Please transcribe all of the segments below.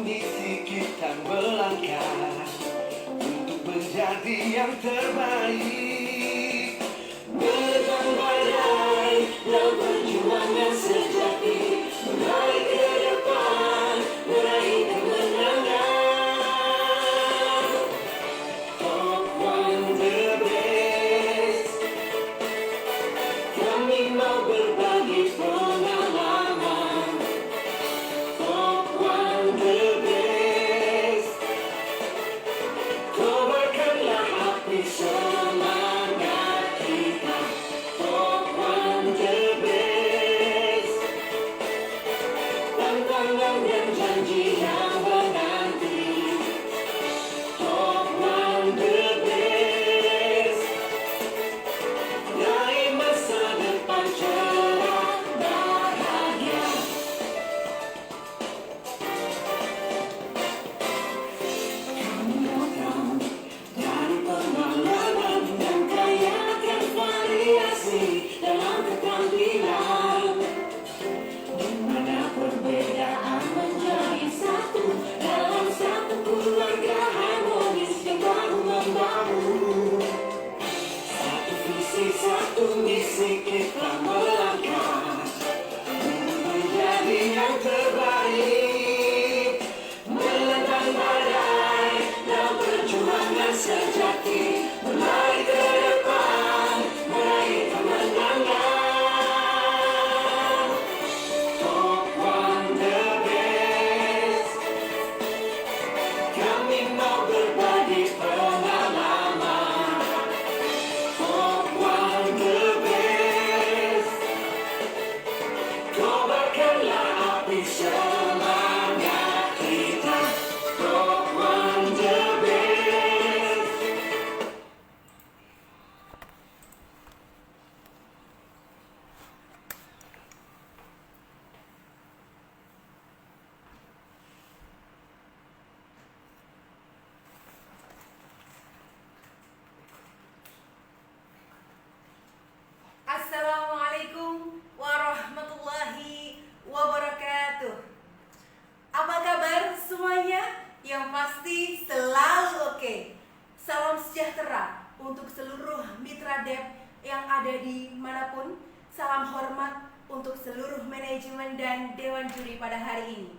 misi kita melangkah untuk menjadi yang terbaik. Menekan badai dalam perjuangan sejati, meraih ke depan, meraih kemenangan. Top One the best. Kami mau berbagi pengalaman. Top One the best. Kobarkanlah api semangat kita. Top One the best. Tantangan dan janji yang menanti. Top One the best. Raih masa depan cerah bahagia. Kami datang dari pengalaman dan kayakan variasi dalam keterampilan, di mana perbedaan menjadi satu dalam satu keluarga harmonis yang bahu-membahu. Satu visi, satu misi kita melangkah untuk menjadi yang terbaik. Menentang badai dalam perjuangan sejati, meraih ke depan, meraih kemenangan. Top One the best. Kami mau berbagi pengalaman. Top One the best. Kobarkanlah api semangat kita. Top One the best. Assalamualaikum warahmatullahi wabarakatuh. Apa kabar semuanya? Yang pasti selalu oke. Salam sejahtera untuk seluruh mitra Dep yang ada di manapun. Salam hormat untuk seluruh manajemen dan dewan juri pada hari ini.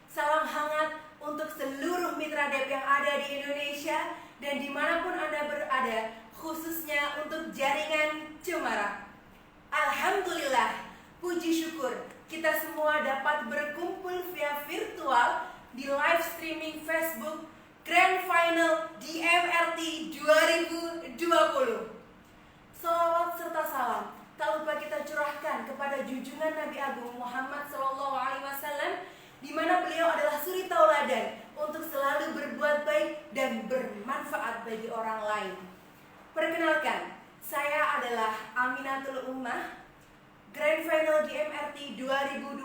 Salam hangat untuk seluruh mitra Dep yang ada di Indonesia dan dimanapun Anda berada, khususnya untuk jaringan Cemara. Alhamdulillah, puji syukur kita semua dapat berkumpul via virtual di live streaming Facebook Grand Final DMRT 2020. Salawat serta salam tak lupa kita curahkan kepada junjungan Nabi Agung Muhammad SAW, di mana beliau adalah suri tauladan untuk selalu berbuat baik dan bermanfaat bagi orang lain. Perkenalkan, saya adalah Aminatul Ummah, Grand Final DMRT 2020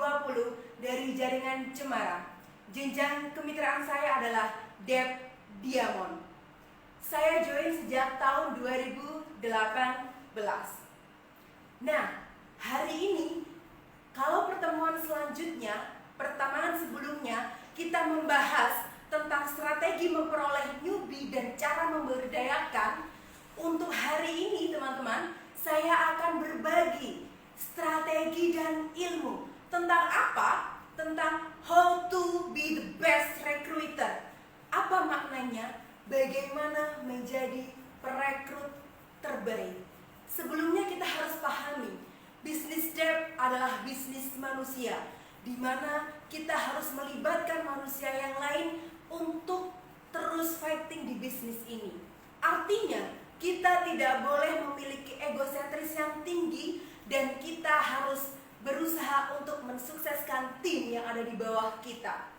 dari jaringan Cemara. Jenjang kemitraan saya adalah Dep Diamond. Saya join sejak tahun 2018. Nah, hari ini kalau pertemuan selanjutnya, pertemuan sebelumnya kita membahas tentang strategi memperoleh newbie dan cara memberdayakan. Untuk hari ini teman-teman, saya akan berbagi strategi dan ilmu tentang apa? Tentang how to be the best recruiter. Apa maknanya? Bagaimana menjadi perekrut terbaik? Sebelumnya kita harus pahami, bisnis Dep adalah bisnis manusia, di mana kita harus melibatkan manusia yang lain untuk terus fighting di bisnis ini. Artinya, kita tidak boleh memiliki egosentris yang tinggi dan kita harus berusaha untuk mensukseskan tim yang ada di bawah kita.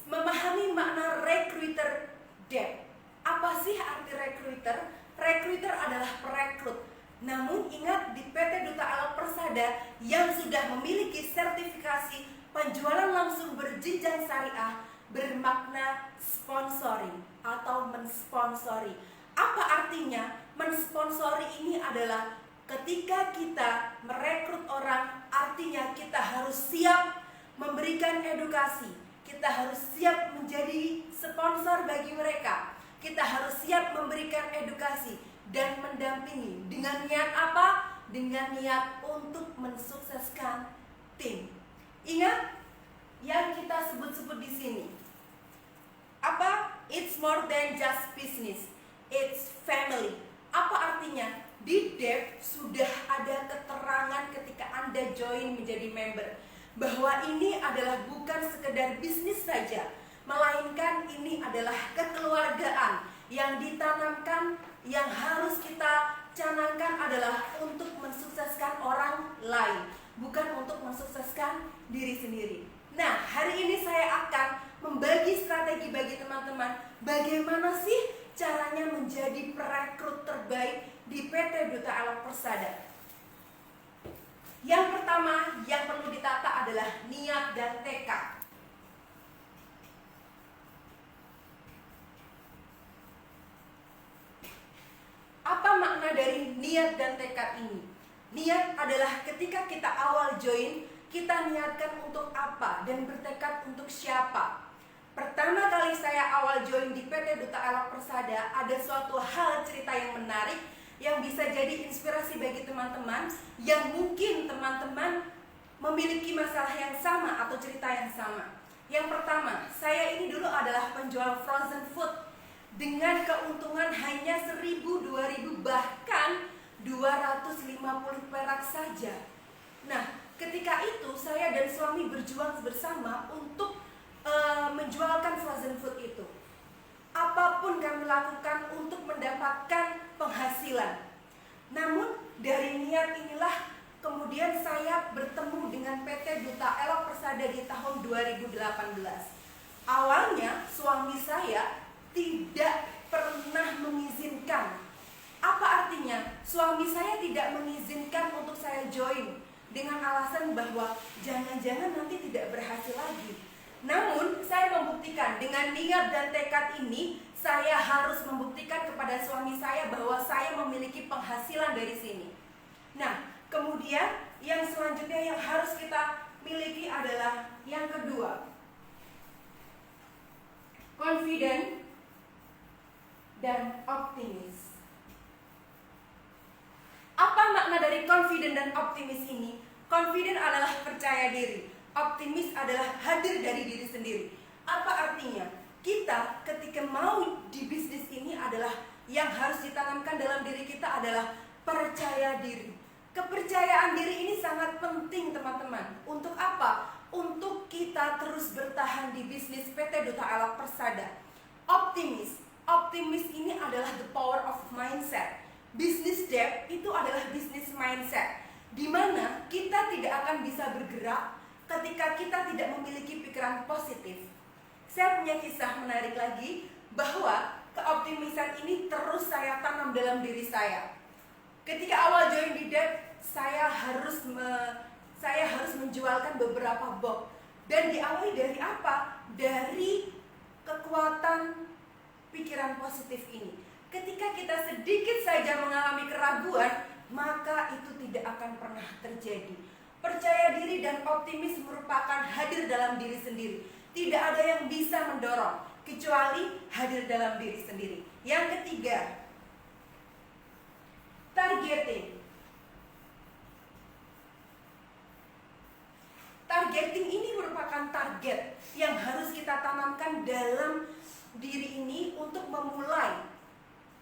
Memahami makna recruiter Dep. Apa sih arti recruiter? Recruiter adalah perekrut. Namun ingat, di PT Duta Alam Persada yang sudah memiliki sertifikasi penjualan langsung berjenjang syariah bermakna sponsoring atau mensponsori. Apa artinya? Mensponsori ini adalah ketika kita merekrut orang, artinya kita harus siap memberikan edukasi, kita harus siap menjadi sponsor bagi mereka. Kita harus siap memberikan edukasi dan mendampingi. Dengan niat apa? Dengan niat untuk mensukseskan tim. Ingat yang kita sebut-sebut di sini. Apa? It's more than just business. It's family. Apa artinya? Di DEP sudah ada keterangan ketika Anda join menjadi member bahwa ini adalah bukan sekedar bisnis saja, melainkan ini adalah kekeluargaan yang ditanamkan, yang harus kita canangkan adalah untuk mensukseskan orang lain, bukan untuk mensukseskan diri sendiri. Nah, hari ini saya akan membagi strategi bagi teman-teman bagaimana sih caranya menjadi perekrut terbaik di PT Duta Elok Persada. Yang pertama yang perlu ditata adalah niat dan tekad. Apa makna dari niat dan tekad ini? Niat adalah ketika kita awal join, kita niatkan untuk apa dan bertekad untuk siapa. Pertama kali saya awal join di PT Duta Elok Persada, ada suatu hal cerita yang menarik yang bisa jadi inspirasi bagi teman-teman yang mungkin teman-teman memiliki masalah yang sama atau cerita yang sama. Yang pertama, saya ini dulu adalah penjual frozen food dengan keuntungan hanya 1.000, 2.000, bahkan 250 perak saja. Nah, ketika itu saya dan suami berjuang bersama untuk menjualkan frozen food itu. Apapun kami lakukan untuk mendapatkan penghasilan. Namun dari niat inilah kemudian saya bertemu dengan PT Duta Elok Persada di tahun 2018. Awalnya suami saya tidak pernah mengizinkan. Apa artinya? Suami saya tidak mengizinkan untuk saya join dengan alasan bahwa jangan-jangan nanti tidak berhasil lagi. Namun saya membuktikan dengan niat dan tekad ini, saya harus membuktikan kepada suami saya bahwa saya memiliki penghasilan dari sini. Nah, kemudian yang selanjutnya yang harus kita miliki adalah yang kedua, confident dan optimis. Apa makna dari confident dan optimis ini? Confident adalah percaya diri, optimis adalah hadir dari diri sendiri. Apa artinya? Kita ketika mau di bisnis ini adalah yang harus ditanamkan dalam diri kita adalah percaya diri. Kepercayaan diri ini sangat penting teman-teman. Untuk apa? Untuk kita terus bertahan di bisnis PT Duta Elok Persada. Optimis. Optimis ini adalah the power of mindset. Bisnis DEP itu adalah bisnis mindset, di mana kita tidak akan bisa bergerak ketika kita tidak memiliki pikiran positif. Saya punya kisah menarik lagi bahwa keoptimisan ini terus saya tanam dalam diri saya. Ketika awal join di DEP, saya harus menjualkan beberapa box. Dan diawali dari apa? Dari kekuatan pikiran positif ini. Ketika kita sedikit saja mengalami keraguan, maka itu tidak akan pernah terjadi. Percaya diri dan optimis merupakan hadir dalam diri sendiri. Tidak ada yang bisa mendorong kecuali hadir dalam diri sendiri. Yang ketiga, targeting. Targeting ini merupakan target yang harus kita tanamkan dalam diri ini untuk memulai.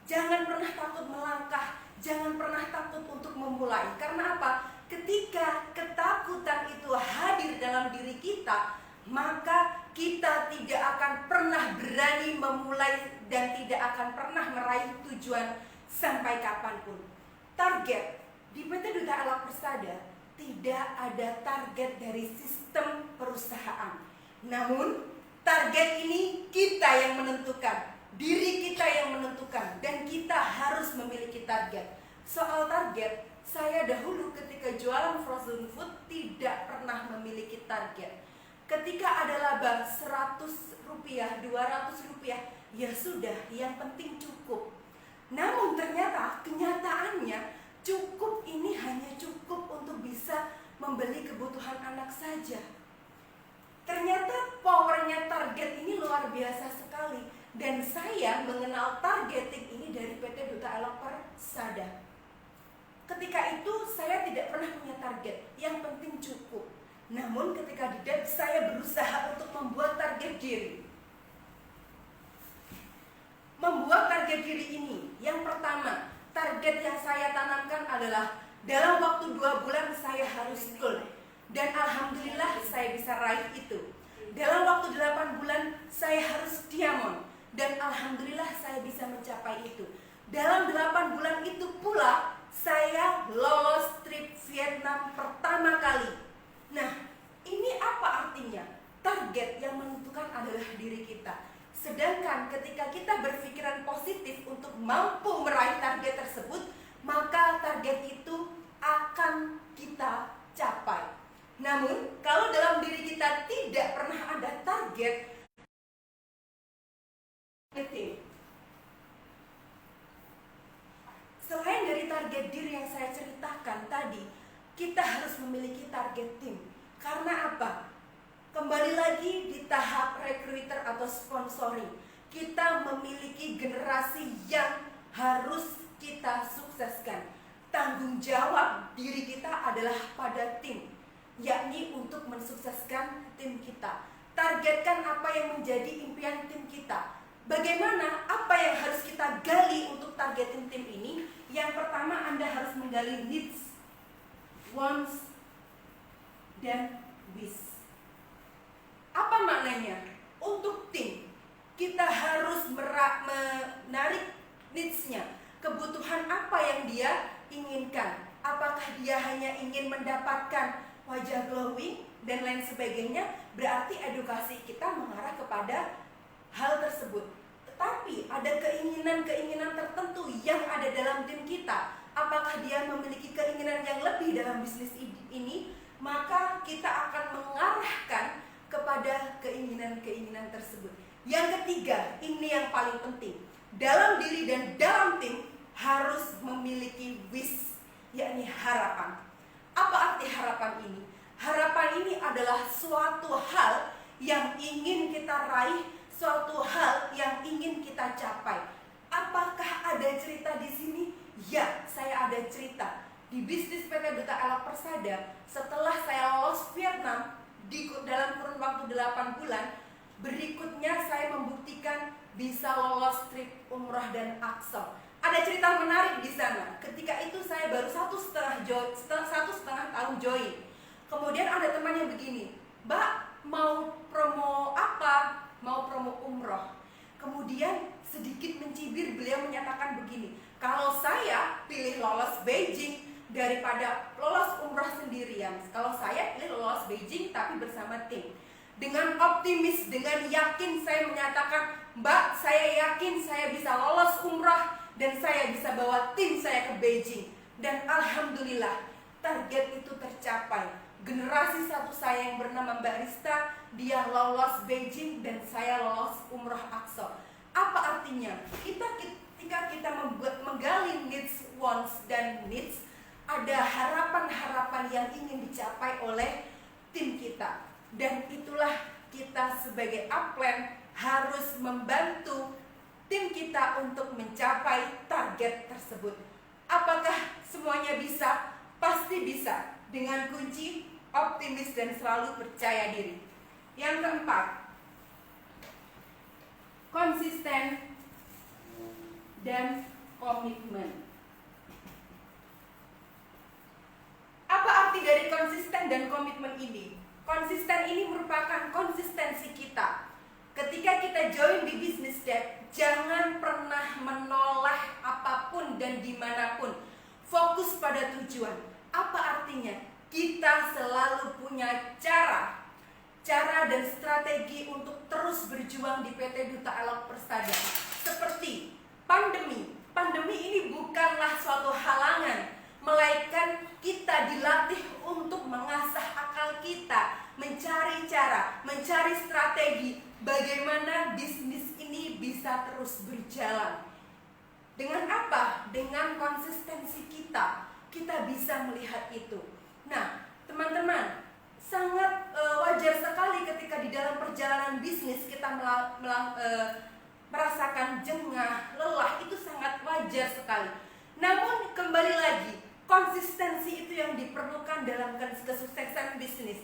Jangan pernah takut melangkah, jangan pernah takut untuk memulai. Karena apa? Ketika ketakutan itu hadir dalam diri kita, maka kita tidak akan pernah berani memulai dan tidak akan pernah meraih tujuan sampai kapanpun. Target di PT Duta Elok Persada tidak ada target dari sistem perusahaan. Namun target ini kita yang menentukan, diri kita yang menentukan, dan kita harus memiliki target. Soal target, saya dahulu ketika jualan frozen food tidak pernah memiliki target. Ketika ada laba 100 rupiah, 200 rupiah, ya sudah, yang penting cukup. Namun ternyata kenyataannya cukup ini hanya cukup untuk bisa membeli kebutuhan anak saja. Ternyata powernya target ini luar biasa sekali. Dan saya mengenal targeting ini dari PT Duta Elok Persada. Ketika itu saya tidak pernah punya target, yang penting cukup. Namun ketika di DEP saya berusaha untuk membuat target diri. Membuat target diri ini, yang pertama, target yang saya tanamkan adalah dalam waktu 2 bulan saya harus goal. Dan alhamdulillah saya bisa raih itu. Dalam waktu 8 bulan saya harus diamond. Dan alhamdulillah saya bisa mencapai itu. Dalam 8 bulan itu pula saya lolos trip Vietnam pertama kali. Nah, ini apa artinya? Target yang menentukan adalah diri kita. Sedangkan ketika kita berpikiran positif untuk mampu meraih target tersebut, maka target itu akan kita capai. Namun, kalau dalam diri kita tidak pernah ada target, selain dari target diri yang saya ceritakan tadi, kita harus memiliki target tim. Karena apa? Kembali lagi di tahap recruiter atau sponsoring, kita memiliki generasi yang harus kita sukseskan. Tanggung jawab diri kita adalah pada tim, yakni untuk mensukseskan tim kita. Targetkan apa yang menjadi impian tim kita. Bagaimana, apa yang harus kita gali untuk targetin tim ini? Yang pertama, Anda harus menggali needs, wants, dan wish. Apa maknanya? Untuk tim, kita harus menarik needs-nya. Kebutuhan apa yang dia inginkan? Apakah dia hanya ingin mendapatkan wajah glowing dan lain sebagainya? Berarti edukasi kita mengarah kepada hal tersebut. Tetapi ada keinginan-keinginan tertentu yang ada dalam tim kita. Apakah dia memiliki keinginan yang lebih dalam bisnis ini? Maka kita akan mengarahkan kepada keinginan-keinginan tersebut. Yang ketiga, ini yang paling penting. Dalam diri dan dalam tim harus memiliki wish, yakni harapan. Apa arti harapan ini? Harapan ini adalah suatu hal yang ingin kita raih, suatu hal yang ingin kita capai. Apakah ada cerita di sini? Ya, saya ada cerita. Di bisnis PT Duta Elok Persada, setelah saya lolos Vietnam dalam kurun waktu 8 bulan, berikutnya saya membuktikan bisa lolos trip umrah dan Aqsa. Ada cerita menarik di sana. Ketika itu saya baru 1,5 tahun join. Kemudian ada teman yang begini, Mbak, mau promo apa? Mau promo umroh. Kemudian sedikit mencibir, beliau menyatakan begini, kalau saya pilih lolos Beijing daripada lolos umroh sendirian. Kalau saya pilih lolos Beijing tapi bersama tim. Dengan optimis, dengan yakin saya menyatakan, Mbak, saya yakin saya bisa lolos umroh dan saya bisa bawa tim saya ke Beijing. Dan alhamdulillah target itu tercapai. Generasi satu saya yang bernama Mbak Rista, dia lolos Beijing dan saya lolos umroh Aqsa. Apa artinya? Ketika kita menggali needs, wants, dan needs, ada harapan-harapan yang ingin dicapai oleh tim kita. Dan itulah kita sebagai upline harus membantu tim kita untuk mencapai target tersebut. Apakah semuanya bisa? Pasti bisa. Dengan kunci optimis dan selalu percaya diri. Yang keempat, konsisten dan komitmen. Apa arti dari konsisten dan komitmen ini? Konsisten ini merupakan konsistensi kita. Ketika kita join di bisnis DEP, jangan pernah menoleh apapun dan dimanapun. Fokus pada tujuan. Apa artinya? Kita selalu punya cara dan strategi untuk terus berjuang di PT Duta Elok Persada. Seperti pandemi. Pandemi ini bukanlah suatu halangan, melainkan kita dilatih untuk mengasah akal kita, mencari cara, mencari strategi bagaimana bisnis ini bisa terus berjalan. Dengan apa? Dengan konsistensi kita bisa melihat itu. Nah, teman-teman, Sangat wajar sekali ketika di dalam perjalanan bisnis kita merasakan jengah, lelah, itu sangat wajar sekali. Namun kembali lagi, konsistensi itu yang diperlukan dalam kesuksesan bisnis.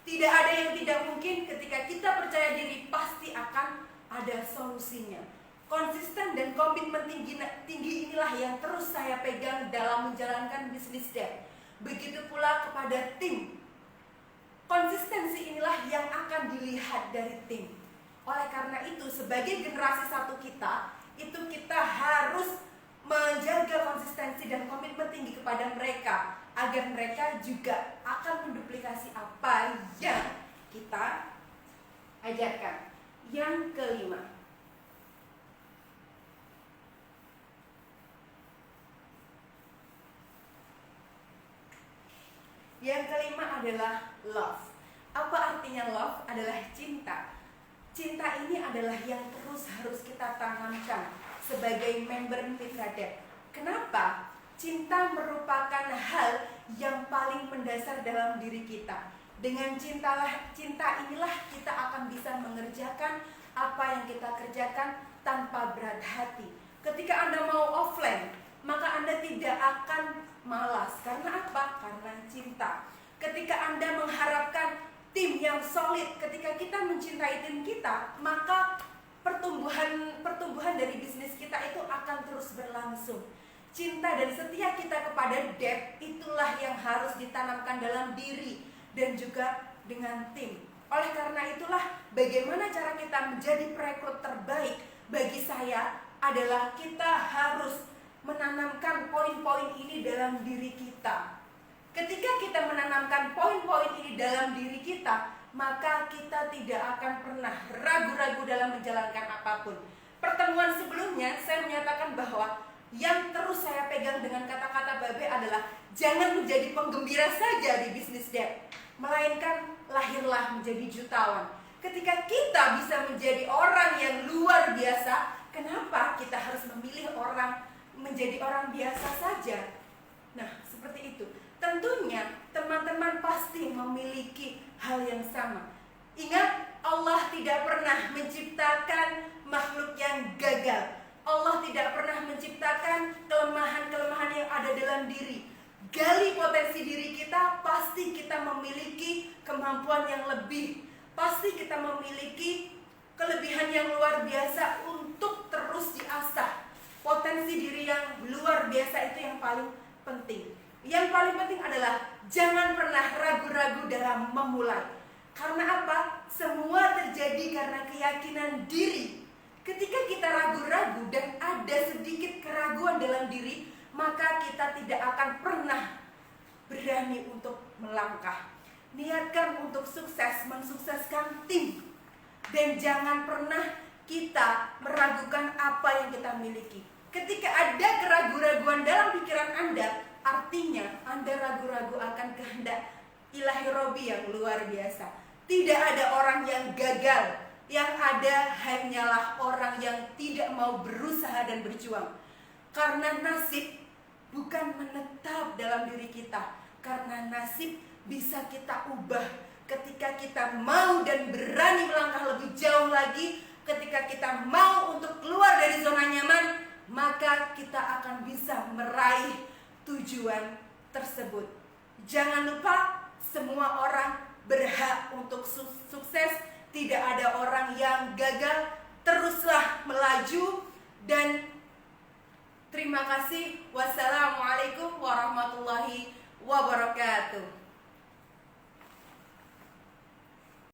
Tidak ada yang tidak mungkin. Ketika kita percaya diri, pasti akan ada solusinya. Konsisten dan komitmen tinggi inilah yang terus saya pegang dalam menjalankan bisnis Dep. Begitu pula kepada tim. Konsistensi inilah yang akan dilihat dari tim. Oleh karena itu, sebagai generasi satu kita, itu kita harus menjaga konsistensi dan komitmen tinggi kepada mereka, agar mereka juga akan menduplikasi apa yang kita ajarkan. Yang kelima, adalah love. Apa artinya love? Adalah cinta. Cinta ini adalah yang terus harus kita tanamkan sebagai member Mitra Dep. Kenapa? Cinta merupakan hal yang paling mendasar dalam diri kita. Dengan cinta inilah kita akan bisa mengerjakan apa yang kita kerjakan tanpa berat hati. Ketika Anda mau offline, maka Anda tidak akan malas. Karena apa? Karena cinta. Ketika Anda mengharapkan tim yang solid, ketika kita mencintai tim kita, maka pertumbuhan dari bisnis kita itu akan terus berlangsung. Cinta dan setia kita kepada Dep itulah yang harus ditanamkan dalam diri dan juga dengan tim. Oleh karena itulah, bagaimana cara kita menjadi perekrut terbaik bagi saya adalah kita harus menanamkan poin-poin ini dalam diri kita. Ketika kita menanamkan poin-poin ini dalam diri kita, maka kita tidak akan pernah ragu-ragu dalam menjalankan apapun. Pertemuan sebelumnya saya menyatakan bahwa yang terus saya pegang dengan kata-kata Babe adalah jangan menjadi penggembira saja di bisnis Dep, melainkan lahirlah menjadi jutawan. Ketika kita bisa menjadi orang yang luar biasa, kenapa kita harus memilih menjadi orang biasa saja? Nah, seperti itu. Tentunya teman-teman pasti memiliki hal yang sama. Ingat, Allah tidak pernah menciptakan makhluk yang gagal. Allah tidak pernah menciptakan kelemahan-kelemahan yang ada dalam diri. Gali potensi diri kita, pasti kita memiliki kemampuan yang lebih. Pasti kita memiliki kelebihan yang luar biasa untuk terus diasah. Potensi diri yang luar biasa itu yang paling penting. Yang paling penting adalah jangan pernah ragu-ragu dalam memulai. Karena apa? Semua terjadi karena keyakinan diri. Ketika kita ragu-ragu dan ada sedikit keraguan dalam diri, maka kita tidak akan pernah berani untuk melangkah. Niatkan untuk sukses, mensukseskan tim. Dan jangan pernah kita meragukan apa yang kita miliki. Ketika ada keraguan-raguan dalam pikiran Anda, artinya Anda ragu-ragu akan kehendak Ilahi Robi yang luar biasa. Tidak ada orang yang gagal. Yang ada hanyalah orang yang tidak mau berusaha dan berjuang. Karena nasib bukan menetap dalam diri kita. Karena nasib bisa kita ubah ketika kita mau dan berani melangkah lebih jauh lagi. Ketika kita mau untuk keluar dari zona nyaman, maka kita akan bisa meraih tujuan tersebut. Jangan lupa, semua orang berhak untuk sukses. Tidak ada orang yang gagal. Teruslah melaju. Dan terima kasih. Wassalamualaikum warahmatullahi wabarakatuh.